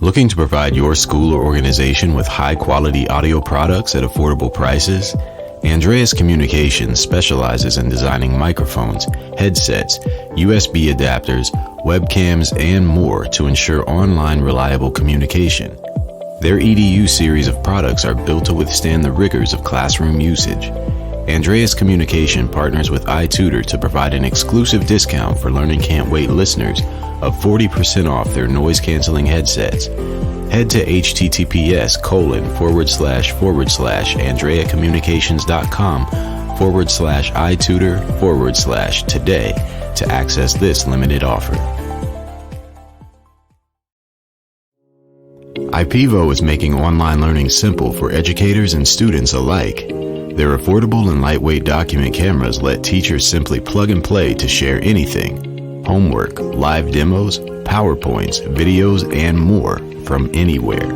Looking to provide your school or organization with high-quality audio products at affordable prices? Andreas Communications specializes in designing microphones, headsets, USB adapters, webcams, and more to ensure online reliable communication. Their EDU series of products are built to withstand the rigors of classroom usage. Andreas Communication partners with iTutor to provide an exclusive discount for Learning Can't Wait listeners of 40% off their noise-canceling headsets. Head to https://andreacommunications.com/iTutor/today to access this limited offer. IPEVO is making online learning simple for educators and students alike. Their affordable and lightweight document cameras let teachers simply plug and play to share anything: homework, live demos, PowerPoints, videos, and more from anywhere.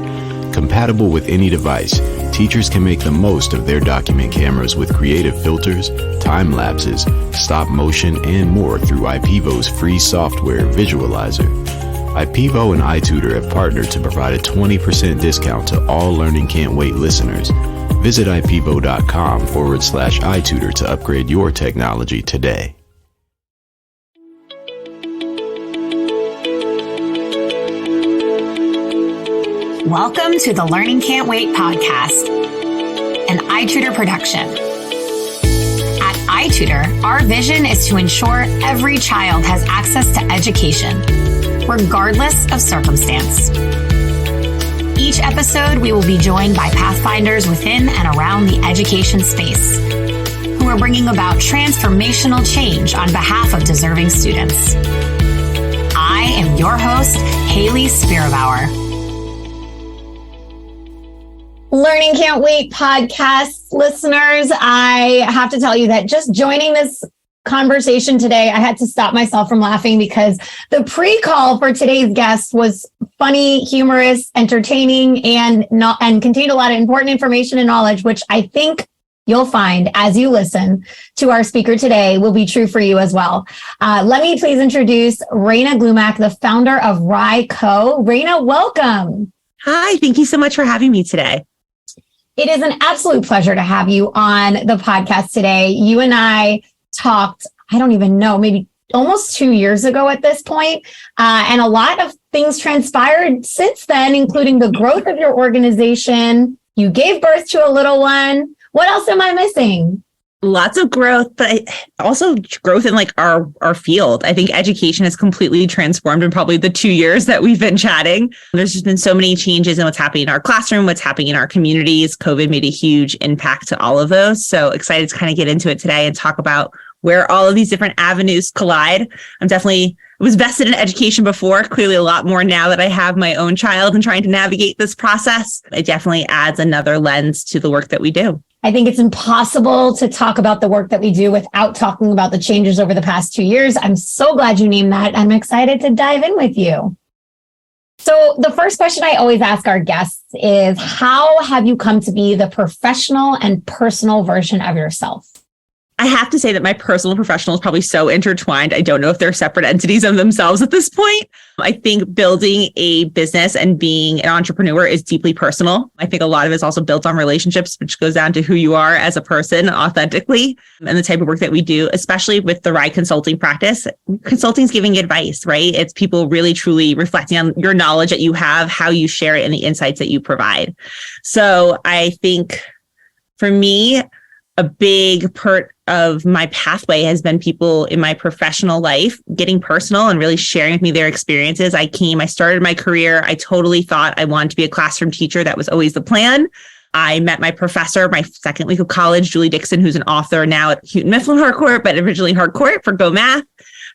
Compatible with any device, teachers can make the most of their document cameras with creative filters, time lapses, stop motion, and more through IPEVO's free software visualizer. IPEVO and iTutor have partnered to provide a 20% discount to all Learning Can't Wait listeners. Visit ipevo.com/iTutor to upgrade your technology today. Welcome to the Learning Can't Wait podcast, an iTutor production. At iTutor, our vision is to ensure every child has access to education, regardless of circumstance. Each episode, we will be joined by pathfinders within and around the education space, who are bringing about transformational change on behalf of deserving students. I am your host, Hayley Spira-Bauer. Learning Can't Wait podcast listeners, I have to tell you that just joining this conversation today, I had to stop myself from laughing because the pre-call for today's guest was funny, humorous, entertaining, and contained a lot of important information and knowledge, which I think you'll find as you listen to our speaker today will be true for you as well. Let me please introduce Rayna Glumac, the founder of RYE Co. Rayna, welcome. Hi, thank you so much for having me today. It is an absolute pleasure to have you on the podcast today. You and I talked, I don't even know, maybe almost 2 years ago at this point, and a lot of things transpired since then, including the growth of your organization. You gave birth to a little one. What else am I missing? Lots of growth, but also growth in like our field. I think education has completely transformed in probably the 2 years that we've been chatting. There's just been so many changes in what's happening in our classroom, what's happening in our communities. COVID made a huge impact to all of those. So excited to kind of get into it today and talk about where all of these different avenues collide. I was vested in education before, clearly a lot more now that I have my own child and trying to navigate this process. It definitely adds another lens to the work that we do. I think it's impossible to talk about the work that we do without talking about the changes over the past 2 years. I'm so glad you named that. I'm excited to dive in with you. So the first question I always ask our guests is, how have you come to be the professional and personal version of yourself? I have to say that my personal and professional is probably so intertwined. I don't know if they're separate entities of themselves at this point. I think building a business and being an entrepreneur is deeply personal. I think a lot of it is also built on relationships, which goes down to who you are as a person authentically and the type of work that we do, especially with the RYE consulting practice. Consulting is giving advice, right? It's people really truly reflecting on your knowledge that you have, how you share it, and the insights that you provide. So I think for me, a big part of my pathway has been people in my professional life getting personal and really sharing with me their experiences. I started my career. I totally thought I wanted to be a classroom teacher. That was always the plan. I met my professor, my second week of college, Julie Dixon, who's an author now at Houghton Mifflin Harcourt, but originally Harcourt for Go Math.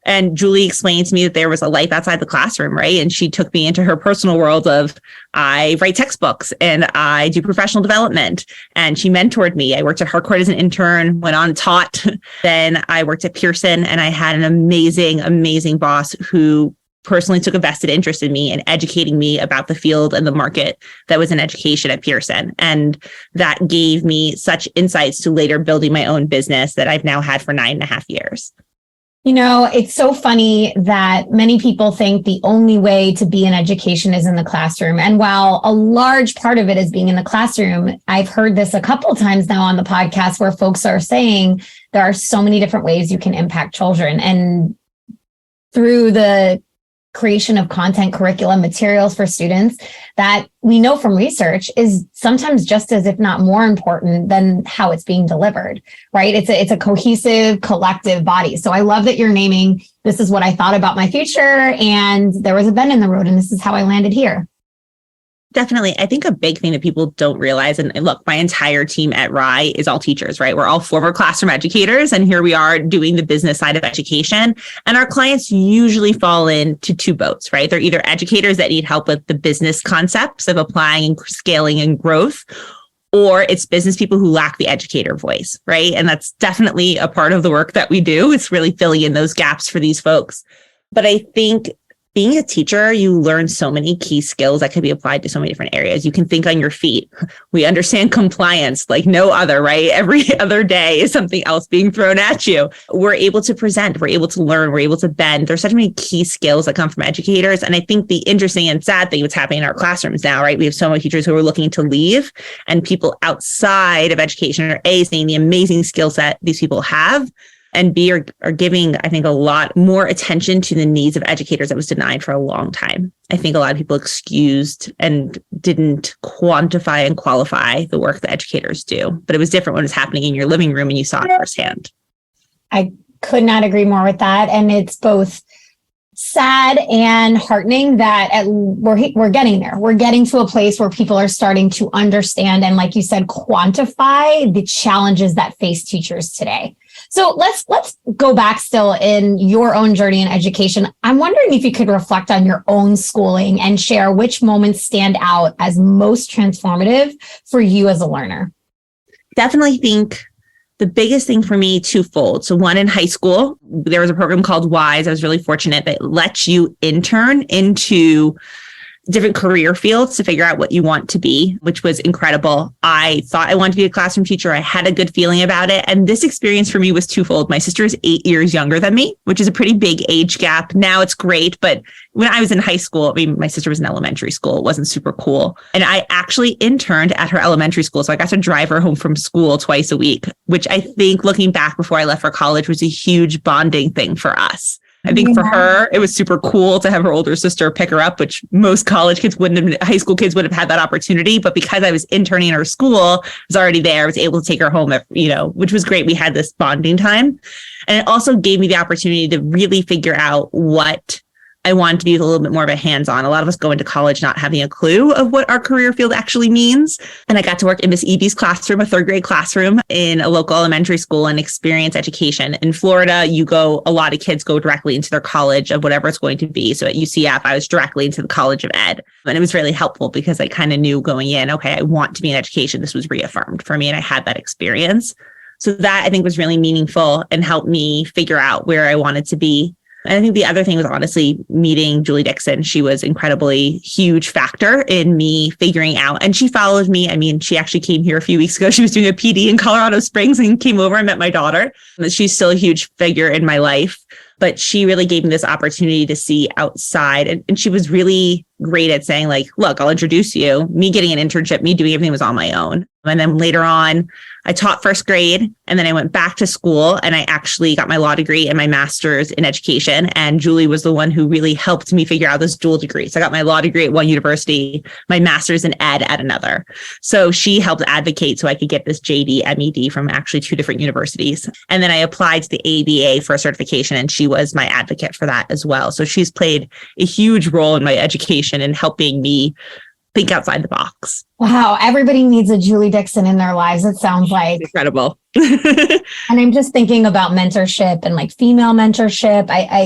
And Julie explained to me that there was a life outside the classroom, right? And she took me into her personal world of, I write textbooks and I do professional development. And she mentored me. I worked at Harcourt as an intern, went on, taught. Then I worked at Pearson, and I had an amazing, amazing boss who personally took a vested interest in me and educating me about the field and the market that was in education at Pearson. And that gave me such insights to later building my own business that I've now had for 9.5 years. You know, it's so funny that many people think the only way to be in education is in the classroom. And while a large part of it is being in the classroom, I've heard this a couple of times now on the podcast where folks are saying there are so many different ways you can impact children. And through the creation of content, curriculum, materials for students that we know from research is sometimes just as, if not more important than how it's being delivered, right? It's a cohesive, collective body. So I love that you're naming, this is what I thought about my future, and there was a bend in the road, and this is how I landed here. Definitely. I think a big thing that people don't realize, and look, my entire team at RYE is all teachers, right? We're all former classroom educators, and here we are doing the business side of education. And our clients usually fall into two boats, right? They're either educators that need help with the business concepts of applying and scaling and growth, or it's business people who lack the educator voice, right? And that's definitely a part of the work that we do. It's really filling in those gaps for these folks. But I think being a teacher, you learn so many key skills that can be applied to so many different areas. You can think on your feet. We understand compliance like no other, right? Every other day is something else being thrown at you. We're able to present, we're able to learn, we're able to bend. There's such many key skills that come from educators. And I think the interesting and sad thing that's happening in our classrooms now, right? We have so many teachers who are looking to leave, and people outside of education are A, seeing the amazing skill set these people have, and B, are giving, I think, a lot more attention to the needs of educators that was denied for a long time. I think a lot of people excused and didn't quantify and qualify the work that educators do. But it was different when it was happening in your living room and you saw it firsthand. I could not agree more with that. And it's both sad and heartening that we're getting there. We're getting to a place where people are starting to understand and, like you said, quantify the challenges that face teachers today. So let's go back still in your own journey in education. I'm wondering if you could reflect on your own schooling and share which moments stand out as most transformative for you as a learner. Definitely think the biggest thing for me, twofold. So one, in high school, there was a program called WISE. I was really fortunate that lets you intern into different career fields to figure out what you want to be, which was incredible. I thought I wanted to be a classroom teacher. I had a good feeling about it. And this experience for me was twofold. My sister is 8 years younger than me, which is a pretty big age gap. Now it's great. But when I was in high school, I mean, my sister was in elementary school. It wasn't super cool. And I actually interned at her elementary school. So I got to drive her home from school twice a week, which I think, looking back before I left for college, was a huge bonding thing for us. I think for her, it was super cool to have her older sister pick her up, which most college kids wouldn't have, high school kids would have had that opportunity. But because I was interning in her school, I was already there. I was able to take her home, which was great. We had this bonding time. And it also gave me the opportunity to really figure out what I wanted to be a little bit more of a hands-on. A lot of us go into college not having a clue of what our career field actually means. And I got to work in Miss Evie's classroom, a third grade classroom in a local elementary school, and experience education. In Florida, a lot of kids go directly into their college of whatever it's going to be. So at UCF, I was directly into the College of Ed. And it was really helpful because I kind of knew going in, okay, I want to be in education. This was reaffirmed for me, and I had that experience. So that, I think, was really meaningful and helped me figure out where I wanted to be. And I think the other thing was honestly meeting Julie Dixon. She was incredibly huge factor in me figuring out, and she followed me. I mean, she actually came here a few weeks ago. She was doing a PD in Colorado Springs and came over and met my daughter. She's still a huge figure in my life, but she really gave me this opportunity to see outside. And she was really great at saying, like, look, I'll introduce you. Me getting an internship, me doing everything was on my own. And then later on, I taught first grade, and then I went back to school, and I actually got my law degree and my master's in education. And Julie was the one who really helped me figure out this dual degree. So I got my law degree at one university, my master's in ed at another. So she helped advocate so I could get this JD, MED from actually two different universities. And then I applied to the ABA for a certification, and she was my advocate for that as well. So she's played a huge role in my education and helping me think outside the box. Wow. Everybody needs a Julie Dixon in their lives, it sounds like. Incredible. And I'm just thinking about mentorship and like female mentorship. I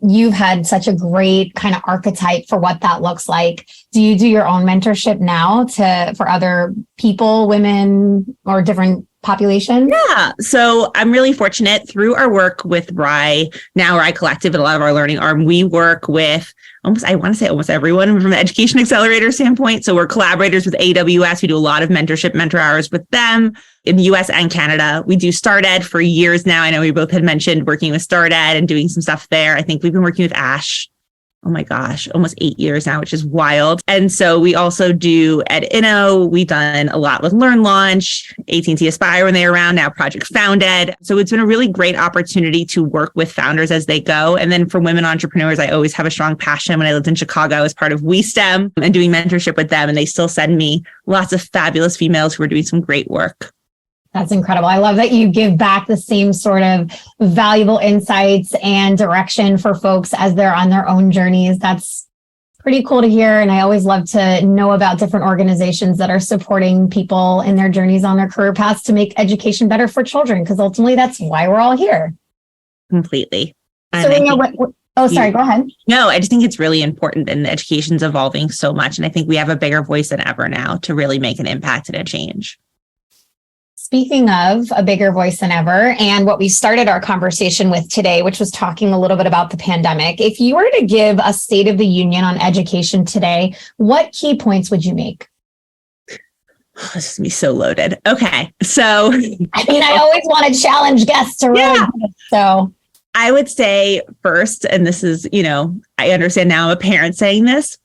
you've had such a great kind of archetype for what that looks like. Do you do your own mentorship now for other people, women, or different population? Yeah. So I'm really fortunate through our work with RYE, now RYE Collective, and a lot of our learning arm, we work with almost everyone from the education accelerator standpoint. So we're collaborators with AWS. We do a lot of mentor hours with them in the US and Canada. We do StartEd for years now. I know we both had mentioned working with StartEd and doing some stuff there. I think we've been working with Ash. Oh my gosh, almost 8 years now, which is wild. And so we also do EdInno. We've done a lot with Learn Launch, AT&T Aspire when they were around, now Project Founded. So it's been a really great opportunity to work with founders as they go. And then for women entrepreneurs, I always have a strong passion. When I lived in Chicago as part of WeSTEM and doing mentorship with them, and they still send me lots of fabulous females who are doing some great work. That's incredible. I love that you give back the same sort of valuable insights and direction for folks as they're on their own journeys. That's pretty cool to hear. And I always love to know about different organizations that are supporting people in their journeys on their career paths to make education better for children, because ultimately that's why we're all here. Completely. So, go ahead. No, I just think it's really important, and education's evolving so much. And I think we have a bigger voice than ever now to really make an impact and a change. Speaking of a bigger voice than ever, and what we started our conversation with today, which was talking a little bit about the pandemic, if you were to give a State of the Union on education today, what key points would you make? This is going to be so loaded. Okay. So, I always want to challenge guests to really do it, so I would say first, and this is, I understand now I'm a parent saying this.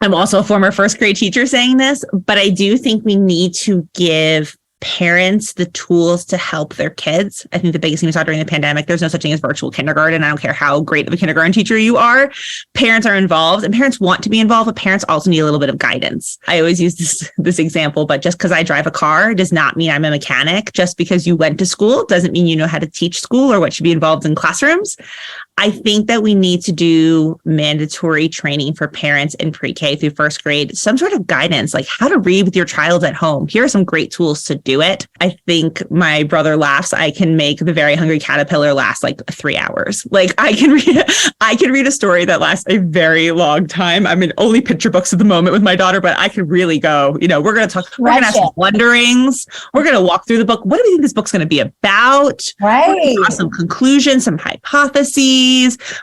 I'm also a former first grade teacher saying this, but I do think we need to give parents the tools to help their kids. I think the biggest thing we saw during the pandemic, there's no such thing as virtual kindergarten. I don't care how great of a kindergarten teacher you are. Parents are involved, and parents want to be involved, but parents also need a little bit of guidance. I always use this example, but just because I drive a car does not mean I'm a mechanic. Just because you went to school doesn't mean you know how to teach school or what should be involved in classrooms. I think that we need to do mandatory training for parents in pre-K through first grade, some sort of guidance, like how to read with your child at home. Here are some great tools to do it. I think my brother laughs. I can make The Very Hungry Caterpillar last like 3 hours. Like I can read a story that lasts a very long time. I'm in only picture books at the moment with my daughter, but I could really go, we're going to ask some wonderings. We're going to walk through the book. What do we think this book's going to be about? Right. Some conclusions, some hypotheses.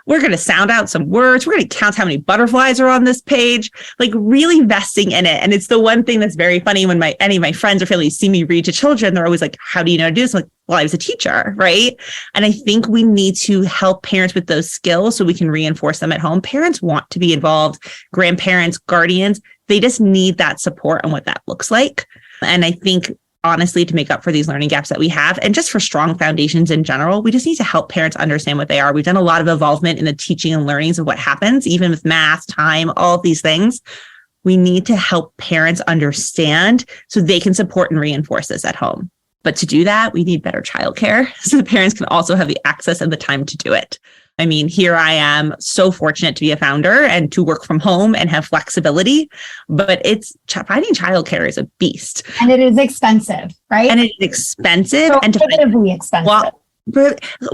We're going to sound out some words. We're going to count how many butterflies are on this page, like really investing in it. And it's the one thing that's very funny when any of my friends or family see me read to children, they're always like, how do you know how to do this? I'm like, well, I was a teacher, right? And I think we need to help parents with those skills so we can reinforce them at home. Parents want to be involved, grandparents, guardians, they just need that support on what that looks like. And I think honestly, to make up for these learning gaps that we have, and just for strong foundations in general, we just need to help parents understand what they are. We've done a lot of involvement in the teaching and learnings of what happens, even with math, time, all of these things. We need to help parents understand so they can support and reinforce this at home. But to do that, we need better childcare so the parents can also have the access and the time to do it. I mean, here I am so fortunate to be a founder and to work from home and have flexibility, but finding childcare is a beast. And it is expensive, right? And it is expensive. Prohibitively expensive.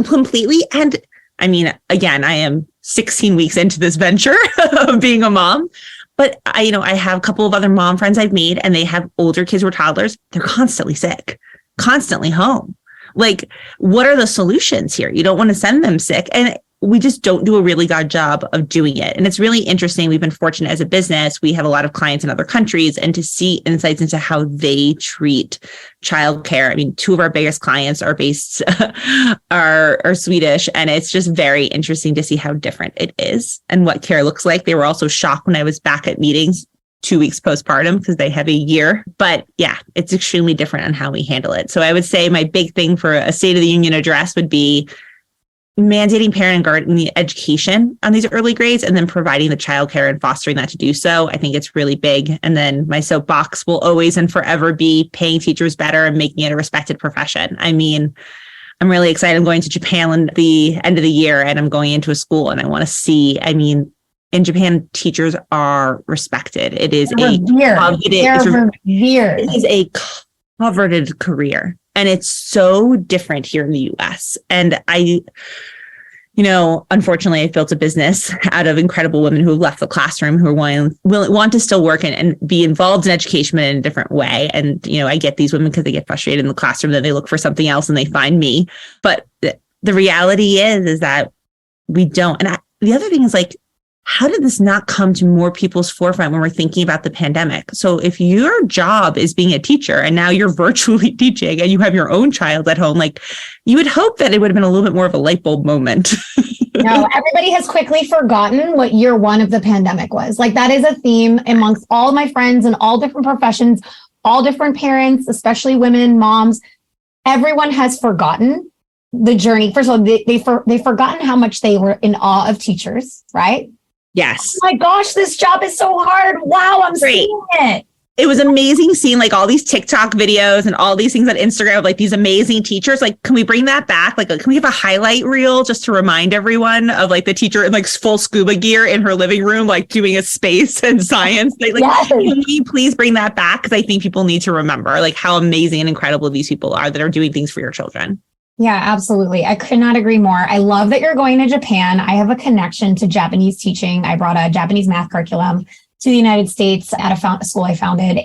Completely. And I mean, again, I am 16 weeks into this venture of being a mom, but I have a couple of other mom friends I've made, and they have older kids or toddlers. They're constantly sick, constantly home. Like, what are the solutions here? You don't want to send them sick. And we just don't do a really good job of doing it. And it's really interesting. We've been fortunate as a business. We have a lot of clients in other countries, and to see insights into how they treat childcare. I mean, 2 of our biggest clients are based, are Swedish. And it's just very interesting to see how different it is and what care looks like. They were also shocked when I was back at meetings 2 weeks postpartum because they have a year. But yeah, it's extremely different on how we handle it. So I would say my big thing for a State of the Union address would be mandating parent and guardian education on these early grades, and then providing the childcare and fostering that to do so. I think it's really big. And then my soapbox will always and forever be paying teachers better and making it a respected profession. I mean, I'm really excited. I'm going to Japan at the end of the year, and I'm going into a school, and I want to see, in Japan, teachers are respected. It is a coveted career. And it's so different here in the US. And unfortunately, I've built a business out of incredible women who have left the classroom, who want to still work and be involved in education in a different way. And, I get these women because they get frustrated in the classroom, then they look for something else and they find me. But the reality is that we don't. And the other thing is like, how did this not come to more people's forefront when we're thinking about the pandemic? So if your job is being a teacher and now you're virtually teaching and you have your own child at home, like you would hope that it would have been a little bit more of a light bulb moment. No, everybody has quickly forgotten what year one of the pandemic was. Like that is a theme amongst all of my friends in all different professions, all different parents, especially women, moms. Everyone has forgotten the journey. First of all, they've forgotten how much they were in awe of teachers, right? Yes. Oh my gosh, this job is so hard. Wow, I'm seeing it. It was amazing seeing like all these TikTok videos and all these things on Instagram of like these amazing teachers. Like, can we bring that back? Like, can we have a highlight reel just to remind everyone of like the teacher in like full scuba gear in her living room, like doing a space and science? Yes. Can you please bring that back? Because I think people need to remember like how amazing and incredible these people are that are doing things for your children. Yeah, absolutely. I could not agree more. I love that you're going to Japan. I have a connection to Japanese teaching. I brought a Japanese math curriculum to the United States at a school I founded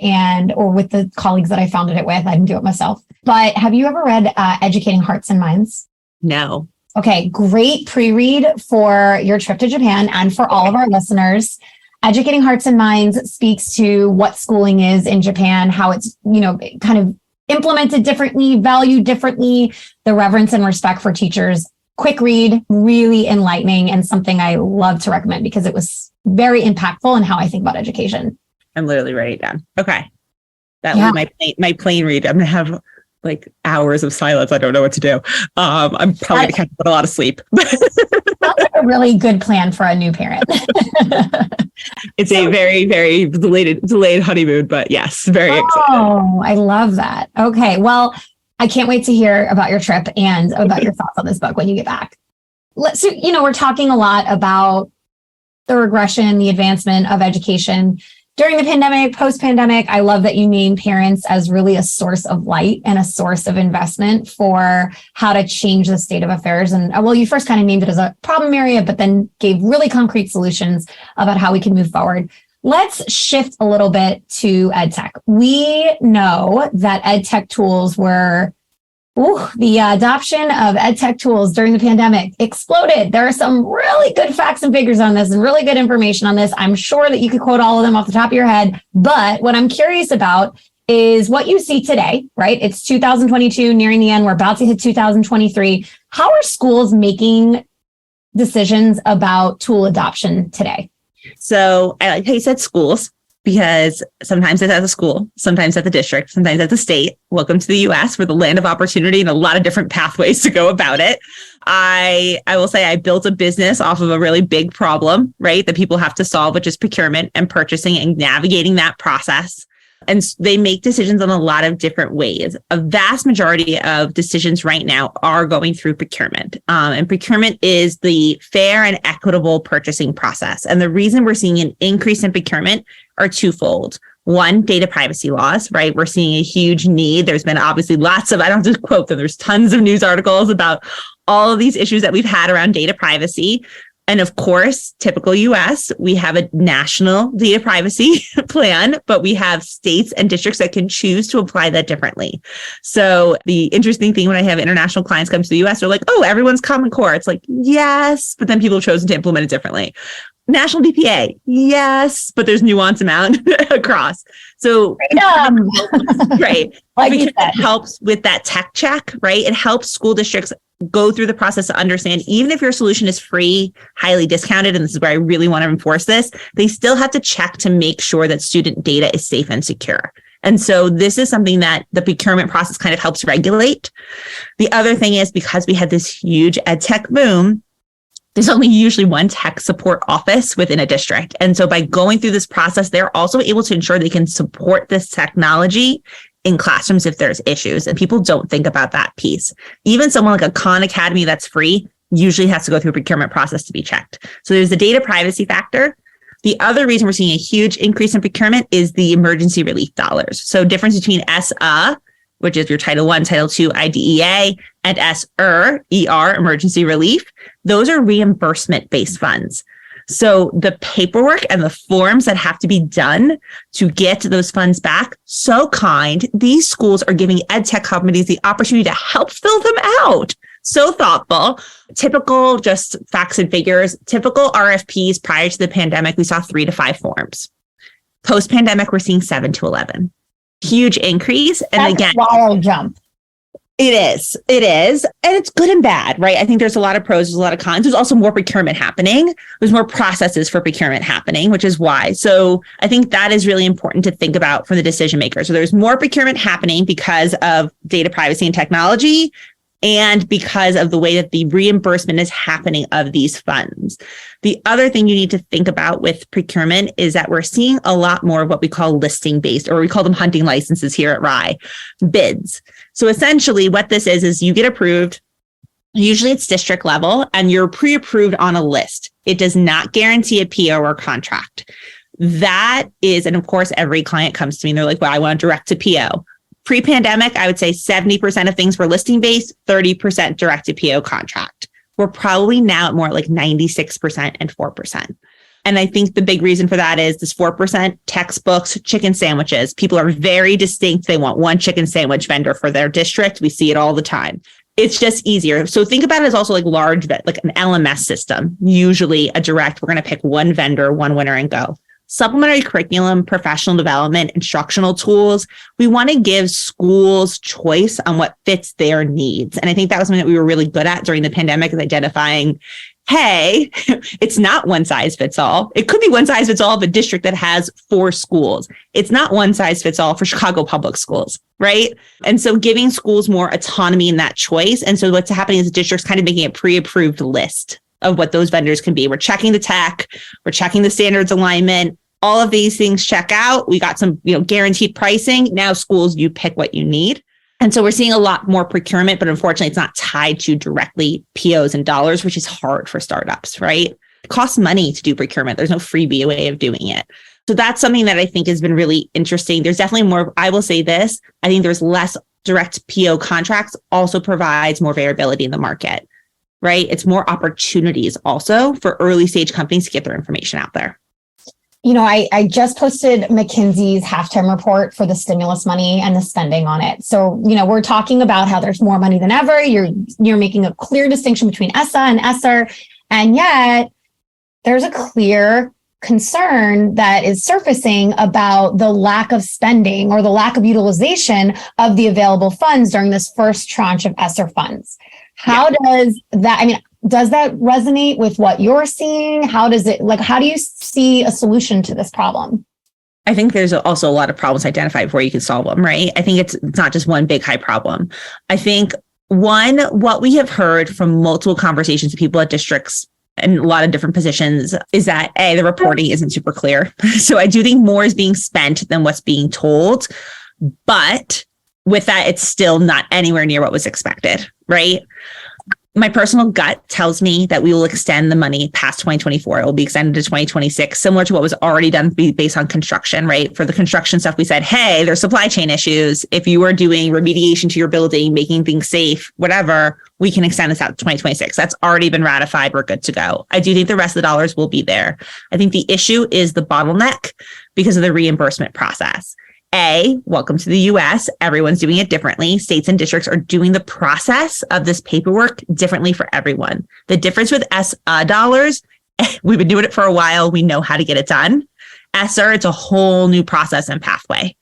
or with the colleagues that I founded it with. I didn't do it myself. But have you ever read Educating Hearts and Minds? No. Okay, great pre-read for your trip to Japan and for all of our listeners. Educating Hearts and Minds speaks to what schooling is in Japan, how it's, kind of implemented differently, valued differently, the reverence and respect for teachers. Quick read, really enlightening, and something I love to recommend because it was very impactful in how I think about education. I'm literally writing it down. Okay. That will be my plain read. I'm going to have like hours of silence. I don't know what to do. I'm probably going to catch up on a lot of sleep. Sounds like a really good plan for a new parent. It's a very, very delayed honeymoon, but yes, very excited. Oh, I love that. Okay. Well, I can't wait to hear about your trip and about your thoughts on this book when you get back. So, we're talking a lot about the regression, the advancement of education during the pandemic, post-pandemic. I love that you name parents as really a source of light and a source of investment for how to change the state of affairs. And well, you first kind of named it as a problem area, but then gave really concrete solutions about how we can move forward. Let's shift a little bit to EdTech. We know that EdTech tools were the adoption of EdTech tools during the pandemic exploded. There are some really good facts and figures on this and really good information on this. I'm sure that you could quote all of them off the top of your head. But what I'm curious about is what you see today, right? It's 2022, nearing the end. We're about to hit 2023. How are schools making decisions about tool adoption today? So I like how you said schools, because sometimes it's at the school, sometimes at the district, sometimes at the state. Welcome to the US. We're the land of opportunity and a lot of different pathways to go about it. I will say I built a business off of a really big problem, right, that people have to solve, which is procurement and purchasing and navigating that process. And they make decisions in a lot of different ways. A vast majority of decisions right now are going through procurement. And procurement is the fair and equitable purchasing process. And the reason we're seeing an increase in procurement are twofold. One, data privacy laws, right? We're seeing a huge need. There's been obviously lots of, I don't have to quote them, there's tons of news articles about all of these issues that we've had around data privacy. And of course, typical US, we have a national data privacy plan, but we have states and districts that can choose to apply that differently. So the interesting thing when I have international clients come to the US, they're like, oh, everyone's Common Core. It's like, yes, but then people have chosen to implement it differently. National DPA, yes, but there's nuance amount across. So, right. Like because it helps with that tech check, right? It helps school districts go through the process to understand, even if your solution is free, highly discounted, and this is where I really want to enforce this, they still have to check to make sure that student data is safe and secure. And so this is something that the procurement process kind of helps regulate. The other thing is, because we had this huge EdTech boom, there's only usually one tech support office within a district. And so by going through this process, they're also able to ensure they can support this technology in classrooms if there's issues. And people don't think about that piece. Even someone like a Khan Academy that's free usually has to go through a procurement process to be checked. So there's the data privacy factor. The other reason we're seeing a huge increase in procurement is the emergency relief dollars. So difference between ESSA which is your Title I, Title II, IDEA, and ER, emergency relief. Those are reimbursement-based funds. So the paperwork and the forms that have to be done to get those funds back, so kind. These schools are giving EdTech companies the opportunity to help fill them out. So thoughtful. Typical, just facts and figures, typical RFPs prior to the pandemic, we saw 3 to 5 forms. Post-pandemic, we're seeing 7 to 11. Huge increase. And That's again, a wild jump. It is. And it's good and bad, right? I think there's a lot of pros, there's a lot of cons. There's also more procurement happening. There's more processes for procurement happening, which is why. So I think that is really important to think about for the decision maker. So there's more procurement happening because of data privacy and technology, and because of the way that the reimbursement is happening of these funds. The other thing you need to think about with procurement is that we're seeing a lot more of what we call listing-based, or we call them hunting licenses here at RYE, bids. So essentially what this is you get approved. Usually it's district level and you're pre-approved on a list. It does not guarantee a PO or contract. That is, and of course, every client comes to me and they're like, well, I want direct to PO. Pre-pandemic, I would say 70% of things were listing-based, 30% direct to PO contract. We're probably now at more like 96% and 4%. And I think the big reason for that is this 4% textbooks, chicken sandwiches. People are very distinct. They want one chicken sandwich vendor for their district. We see it all the time. It's just easier. So think about it as also like like an LMS system, usually a direct. We're going to pick one vendor, one winner and go. Supplementary curriculum, professional development, instructional tools. We want to give schools choice on what fits their needs. And I think that was something that we were really good at during the pandemic, is identifying, hey, it's not one size fits all. It could be one size fits all of a district that has 4 schools. It's not one size fits all for Chicago public schools, right? And so giving schools more autonomy in that choice. And so what's happening is the district's kind of making a pre-approved list of what those vendors can be. We're checking the tech, we're checking the standards alignment. All of these things check out. We got some, guaranteed pricing. Now schools, you pick what you need. And so we're seeing a lot more procurement, but unfortunately it's not tied to directly POs and dollars, which is hard for startups, right? It costs money to do procurement. There's no freebie way of doing it. So that's something that I think has been really interesting. There's definitely more, I will say this, I think there's less direct PO contracts, also provides more variability in the market, right? It's more opportunities also for early stage companies to get their information out there. I just posted McKinsey's halftime report for the stimulus money and the spending on it. So, we're talking about how there's more money than ever. You're making a clear distinction between ESSA and ESSER, and yet there's a clear concern that is surfacing about the lack of spending or the lack of utilization of the available funds during this first tranche of ESSER funds. How does that resonate with what you're seeing? How do you see a solution to this problem? I think there's also a lot of problems identified before you can solve them, right? I think it's not just one big high problem. I think what we have heard from multiple conversations with people at districts and a lot of different positions is that the reporting isn't super clear. So I do think more is being spent than what's being told, but with that, it's still not anywhere near what was expected, right? My personal gut tells me that we will extend the money past 2024. It will be extended to 2026, similar to what was already done based on construction, right? For the construction stuff, we said, hey, there's supply chain issues. If you are doing remediation to your building, making things safe, whatever, we can extend this out to 2026. That's already been ratified. We're good to go. I do think the rest of the dollars will be there. I think the issue is the bottleneck because of the reimbursement process. Welcome to the US. Everyone's doing it differently. States and districts are doing the process of this paperwork differently for everyone. The difference with ESSA dollars, we've been doing it for a while. We know how to get it done. ESSER, it's a whole new process and pathway.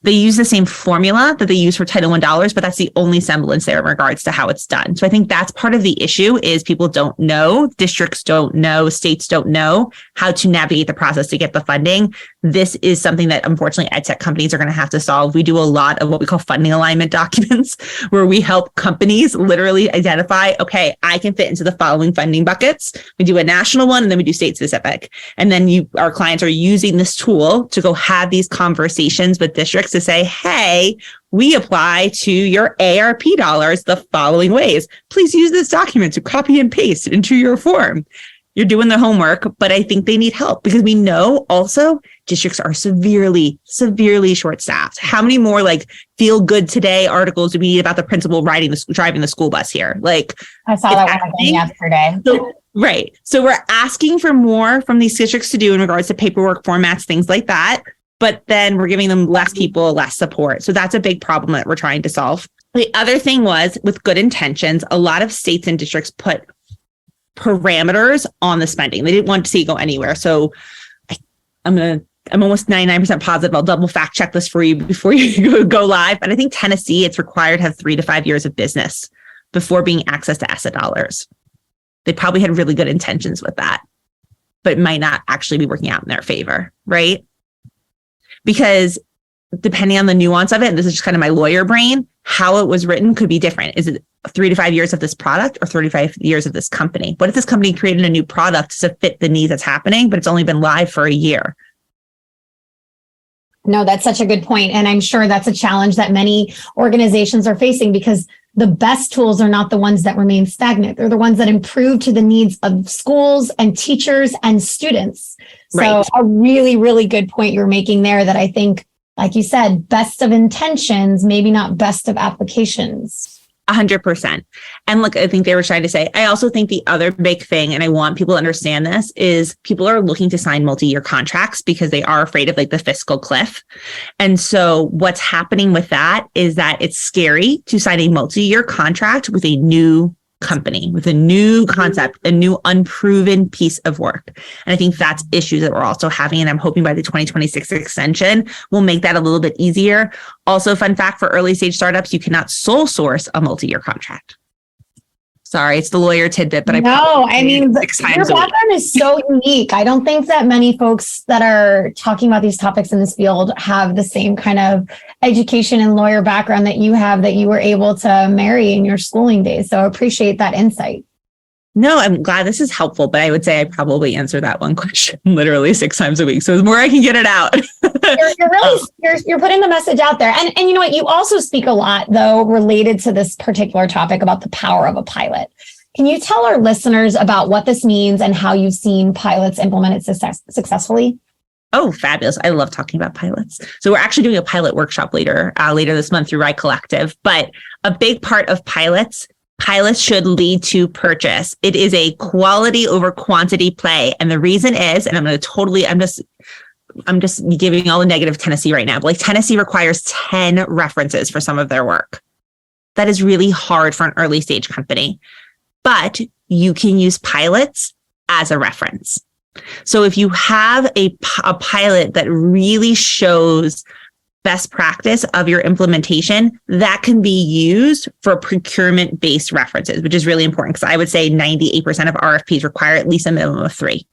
They use the same formula that they use for Title I dollars, but that's the only semblance there in regards to how it's done. So I think that's part of the issue is people don't know, districts don't know, states don't know how to navigate the process to get the funding. This is something that unfortunately EdTech companies are going to have to solve. We do a lot of what we call funding alignment documents where we help companies literally identify, okay, I can fit into the following funding buckets. We do a national one and then we do state specific. And then our clients are using this tool to go have these conversations with districts to say, hey, we apply to your ARP dollars the following ways. Please use this document to copy and paste into your form. You're doing the homework, but I think they need help because we know also districts are severely, severely short-staffed. How many more like feel good today articles do we need about the principal driving the school bus here? Like I saw that one again yesterday. Right. So we're asking for more from these districts to do in regards to paperwork formats, things like that. But then we're giving them less people, less support. So that's a big problem that we're trying to solve. The other thing was with good intentions, a lot of states and districts put parameters on the spending. They didn't want to see it go anywhere. So I'm almost 99% positive. I'll double fact check this for you before you go live. But I think Tennessee, it's required to have 3 to 5 years of business before being access to ESSA dollars. They probably had really good intentions with that, but it might not actually be working out in their favor, right? Because depending on the nuance of it, and this is just kind of my lawyer brain, how it was written could be different. Is it 3 to 5 years of this product or 35 years of this company? What if this company created a new product to fit the need that's happening, but it's only been live for a year? No, that's such a good point. And I'm sure that's a challenge that many organizations are facing because the best tools are not the ones that remain stagnant. They're the ones that improve to the needs of schools and teachers and students. So a really, really good point you're making there that I think, like you said, best of intentions, maybe not best of applications. 100%. And look, I think they were trying to say, I also think the other big thing, and I want people to understand this, is people are looking to sign multi-year contracts because they are afraid of like the fiscal cliff. And so what's happening with that is that it's scary to sign a multi-year contract with a new company, with a new concept, a new unproven piece of work. And I think that's issues that we're also having. And I'm hoping by the 2026 extension, we'll make that a little bit easier. Also, fun fact for early stage startups, you cannot sole source a multi-year contract. Sorry, it's the lawyer tidbit, but your background is so unique. I don't think that many folks that are talking about these topics in this field have the same kind of education and lawyer background that you have, that you were able to marry in your schooling days. So I appreciate that insight. No, I'm glad this is helpful, but I would say I probably answer that one question literally 6 times a week. So the more I can get it out. You're putting the message out there. And you know what? You also speak a lot, though, related to this particular topic about the power of a pilot. Can you tell our listeners about what this means and how you've seen pilots implemented successfully? Oh, fabulous. I love talking about pilots. So we're actually doing a pilot workshop later this month through RYE Collective. But a big part of pilots should lead to purchase. It is a quality over quantity play. And the reason is, and I'm just giving all the negative Tennessee right now, but like Tennessee requires 10 references for some of their work. That is really hard for an early stage company, but you can use pilots as a reference. So if you have a pilot that really shows best practice of your implementation, that can be used for procurement-based references, which is really important because I would say 98% of RFPs require at least a minimum of 3.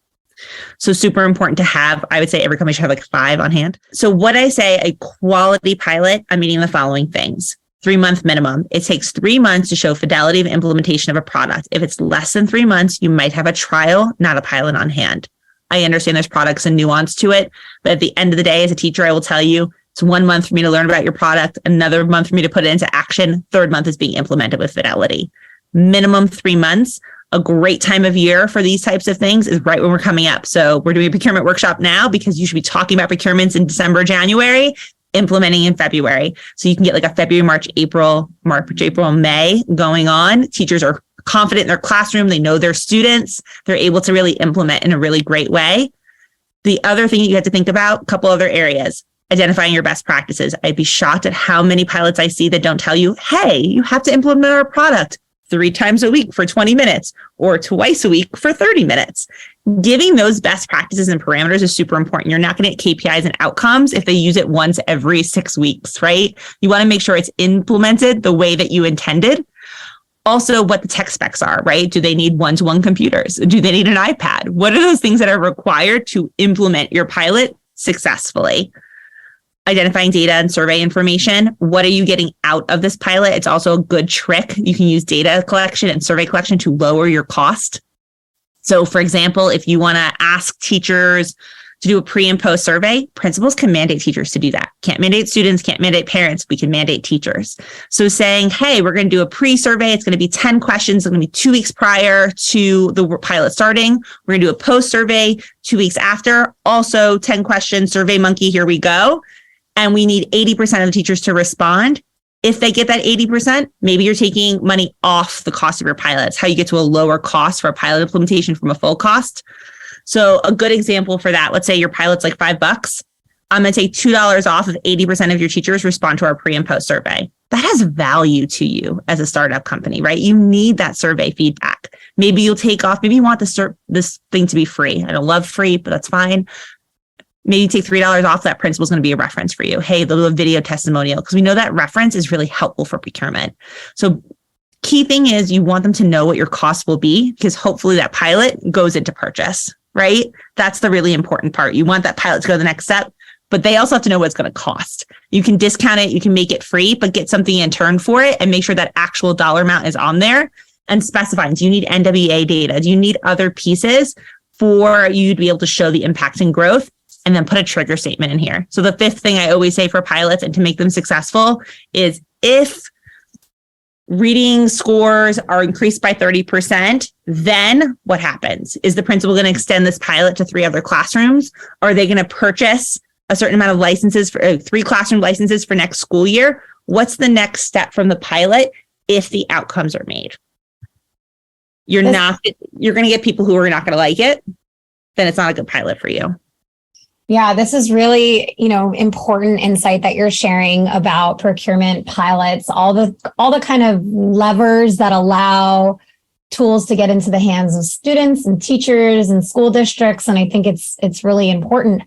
So super important to have. I would say every company should have like 5 on hand. So what I say, a quality pilot, I'm meaning the following things. 3-month minimum. It takes 3 months to show fidelity of implementation of a product. If it's less than 3 months, you might have a trial, not a pilot on hand. I understand there's products and nuance to it, but at the end of the day, as a teacher, I will tell you, it's 1 month for me to learn about your product, another month for me to put it into action, 3rd month is being implemented with fidelity. Minimum 3 months. A great time of year for these types of things is right when we're coming up. So we're doing a procurement workshop now because you should be talking about procurements in December, January, implementing in February. So you can get like a February, March, April, May going on. Teachers are confident in their classroom. They know their students. They're able to really implement in a really great way. The other thing you have to think about, a couple other areas. Identifying your best practices. I'd be shocked at how many pilots I see that don't tell you, hey, you have to implement our product 3 times a week for 20 minutes or twice a week for 30 minutes. Giving those best practices and parameters is super important. You're not going to get KPIs and outcomes if they use it once every 6 weeks, right? You want to make sure it's implemented the way that you intended. Also, what the tech specs are, right? Do they need one-to-one computers? Do they need an iPad? What are those things that are required to implement your pilot successfully? Identifying data and survey information. What are you getting out of this pilot? It's also a good trick. You can use data collection and survey collection to lower your cost. So for example, if you want to ask teachers to do a pre and post survey, principals can mandate teachers to do that. Can't mandate students, can't mandate parents. We can mandate teachers. So saying, hey, we're going to do a pre-survey. It's going to be 10 questions. It's going to be 2 weeks prior to the pilot starting. We're going to do a post survey 2 weeks after. Also 10 questions, Survey Monkey, here we go. And we need 80% of the teachers to respond. If they get that 80%, maybe you're taking money off the cost of your pilot. It's how you get to a lower cost for a pilot implementation from a full cost. So a good example for that, let's say your pilot's like $5. I'm going to take $2 off if 80% of your teachers respond to our pre and post survey. That has value to you as a startup company, right? You need that survey feedback. Maybe you'll take off, maybe you want this thing to be free. I don't love free, but that's fine. Maybe you take $3 off. That principal is going to be a reference for you. Hey, the little video testimonial, because we know that reference is really helpful for procurement. So key thing is you want them to know what your cost will be, because hopefully that pilot goes into purchase, right? That's the really important part. You want that pilot to go to the next step, but they also have to know what it's going to cost. You can discount it, you can make it free, but get something in turn for it and make sure that actual dollar amount is on there and specifying, do you need NWA data? Do you need other pieces for you to be able to show the impact and growth? And then put a trigger statement in here. So the fifth thing I always say for pilots and to make them successful is if reading scores are increased by 30%, then what happens? Is the principal going to extend this pilot to 3 other classrooms? Or are they going to purchase a certain amount of licenses for 3 classroom licenses for next school year? What's the next step from the pilot if the outcomes are made? You're going to get people who are not going to like it. Then it's not a good pilot for you. Yeah, this is really, important insight that you're sharing about procurement pilots, all the kind of levers that allow tools to get into the hands of students and teachers and school districts. And I think it's really important.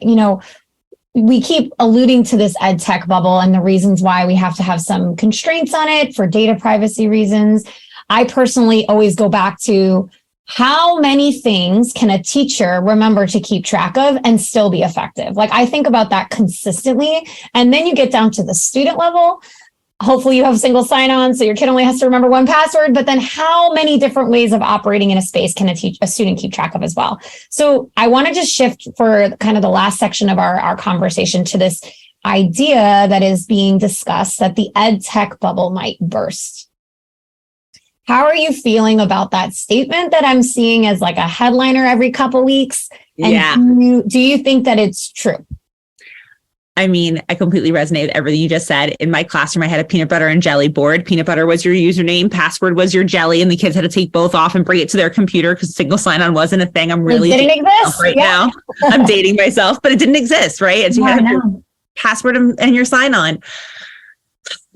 We keep alluding to this EdTech bubble and the reasons why we have to have some constraints on it for data privacy reasons. I personally always go back to how many things can a teacher remember to keep track of and still be effective? Like, I think about that consistently. And then you get down to the student level. Hopefully you have single sign-on, so your kid only has to remember one password, but then how many different ways of operating in a space can a student keep track of as well? So I want to just shift for kind of the last section of our conversation to this idea that is being discussed that the EdTech bubble might burst. How are you feeling about that statement that I'm seeing as like a headliner every couple weeks? And do you think that it's true? I mean, I completely resonate with everything you just said. In my classroom, I had a peanut butter and jelly board. Peanut butter was your username, password was your jelly, and the kids had to take both off and bring it to their computer because single sign-on wasn't a thing. I'm really dating myself right now. I'm dating myself, but it didn't exist, right? And so you had your password and your sign-on.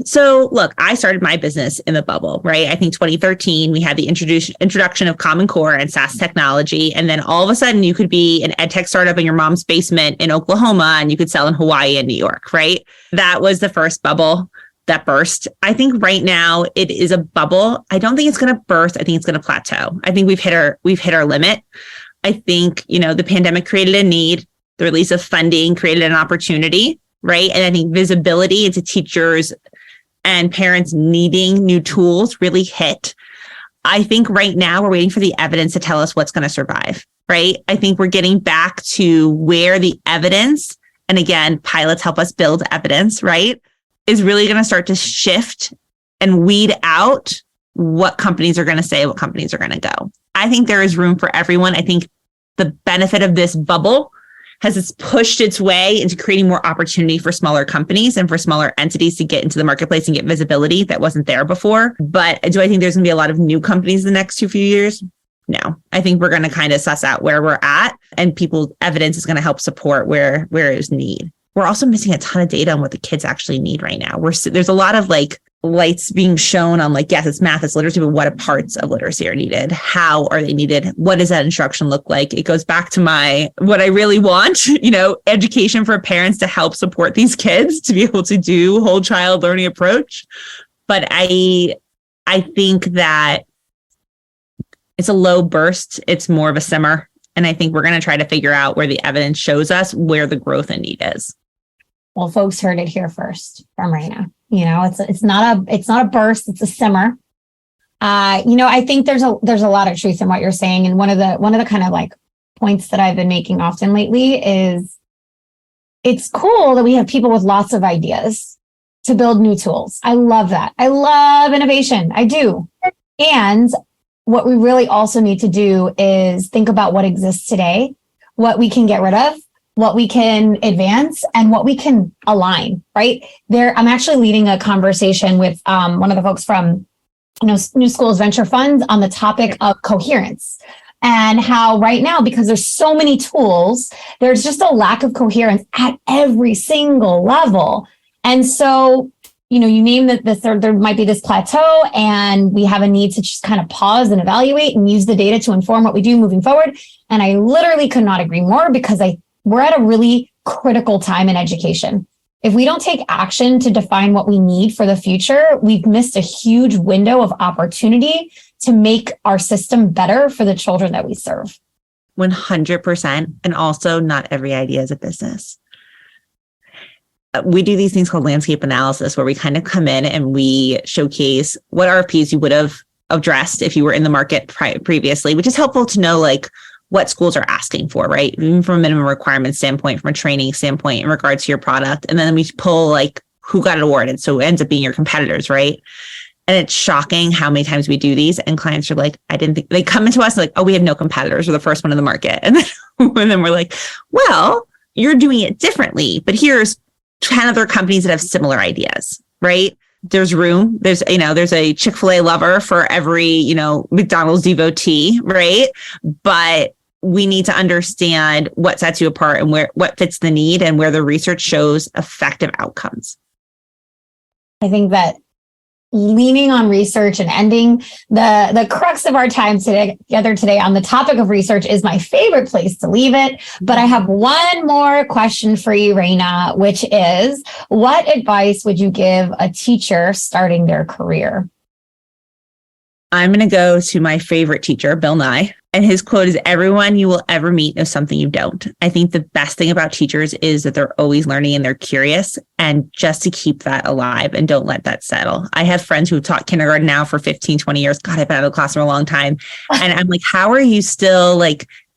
So look, I started my business in the bubble, right? I think 2013, we had the introduction of Common Core and SaaS technology. And then all of a sudden you could be an EdTech startup in your mom's basement in Oklahoma and you could sell in Hawaii and New York, right? That was the first bubble that burst. I think right now it is a bubble. I don't think it's going to burst. I think it's going to plateau. I think we've hit our limit. I think, the pandemic created a need. The release of funding created an opportunity, right? And I think visibility into teachers and parents needing new tools really hit. I think right now we're waiting for the evidence to tell us what's going to survive, right? I think we're getting back to where the evidence, and again, pilots help us build evidence, right? Is really going to start to shift and weed out what companies are going to say, what companies are going to go. I think there is room for everyone. I think the benefit of this bubble has pushed its way into creating more opportunity for smaller companies and for smaller entities to get into the marketplace and get visibility that wasn't there before. But do I think there's going to be a lot of new companies in the next few years? No. I think we're going to kind of suss out where we're at, and evidence is going to help support where there's need. We're also missing a ton of data on what the kids actually need right now. There's a lot of lights being shown on yes, it's math, it's literacy, but what parts of literacy are needed? How are they needed? What does that instruction look like? It goes back to what I really want, education for parents to help support these kids to be able to do whole child learning approach. But I think that it's a low burst. It's more of a simmer. And I think we're going to try to figure out where the evidence shows us where the growth and need is. Well, folks heard it here first from Rayna. It's not a burst, it's a simmer. I think there's a lot of truth in what you're saying. And one of the kind of points that I've been making often lately is it's cool that we have people with lots of ideas to build new tools. I love that. I love innovation. I do. And what we really also need to do is think about what exists today, what we can get rid of, what we can advance, and what we can align, right? I'm actually leading a conversation with one of the folks from New Schools Venture Funds on the topic of coherence and how right now, because there's so many tools, there's just a lack of coherence at every single level. And so, you name that there might be this plateau and we have a need to just kind of pause and evaluate and use the data to inform what we do moving forward. And I literally could not agree more because we're at a really critical time in education. If we don't take action to define what we need for the future, we've missed a huge window of opportunity to make our system better for the children that we serve. 100%. And also, not every idea is a business. We do these things called landscape analysis, where we kind of come in and we showcase what RFPs you would have addressed if you were in the market previously, which is helpful to know what schools are asking for, right? Even from a minimum requirement standpoint, from a training standpoint in regards to your product. And then we pull who got awarded. So it ends up being your competitors, right? And it's shocking how many times we do these and clients are like, I didn't think, they come into us like, oh, we have no competitors. We're the first one in the market. And then we're like, well, you're doing it differently, but here's 10 other companies that have similar ideas, right? There's room. There's a Chick-fil-A lover for every, McDonald's devotee, right? But we need to understand what sets you apart and what fits the need and where the research shows effective outcomes. I think that leaning on research and ending the crux of our time together today on the topic of research is my favorite place to leave it. But I have one more question for you, Rayna, which is, what advice would you give a teacher starting their career? I'm going to go to my favorite teacher, Bill Nye. And his quote is, everyone you will ever meet knows something you don't. I think the best thing about teachers is that they're always learning and they're curious, and just to keep that alive and don't let that settle. I have friends who've taught kindergarten now for 15, 20 years. God, I've been out of the classroom a long time. And I'm like, how are you still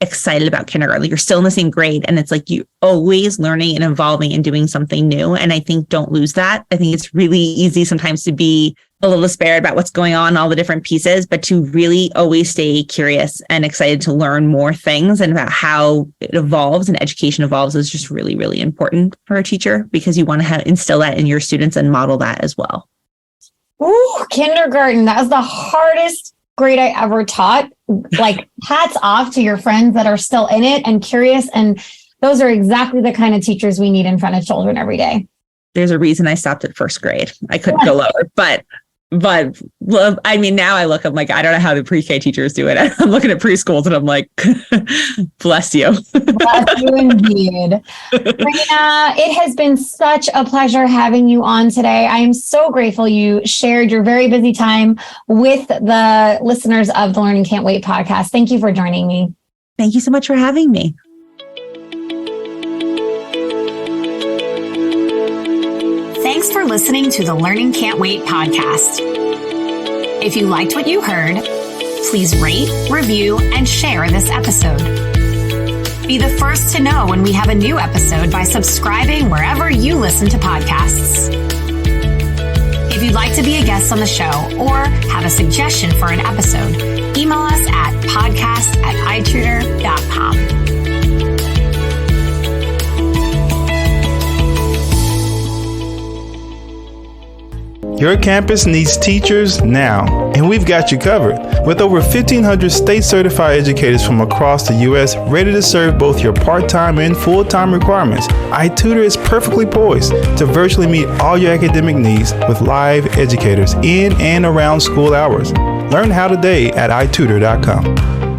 excited about kindergarten? You're still in the same grade. And it's you're always learning and evolving and doing something new. And I think don't lose that. I think it's really easy sometimes to be a little despaired about what's going on, all the different pieces, but to really always stay curious and excited to learn more things and about how it evolves and education evolves is just really, really important for a teacher, because you want to instill that in your students and model that as well. Ooh, kindergarten. That was the hardest grade I ever taught. Hats off to your friends that are still in it and curious. And those are exactly the kind of teachers we need in front of children every day. There's a reason I stopped at first grade. I couldn't go lower, but I mean, now I look, I'm like, I don't know how the pre-K teachers do it. I'm looking at preschools and I'm like, bless you. Bless you indeed. Rayna, it has been such a pleasure having you on today. I am so grateful you shared your very busy time with the listeners of the Learning Can't Wait podcast. Thank you for joining me. Thank you so much for having me. Thanks for listening to the Learning Can't Wait podcast. If you liked what you heard, please rate, review, and share this episode. Be the first to know when we have a new episode by subscribing wherever you listen to podcasts. If you'd like to be a guest on the show or have a suggestion for an episode, email us at podcast@itutor.com. Your campus needs teachers now, and we've got you covered. With over 1,500 state-certified educators from across the U.S. ready to serve both your part-time and full-time requirements, iTutor is perfectly poised to virtually meet all your academic needs with live educators in and around school hours. Learn how today at itutor.com.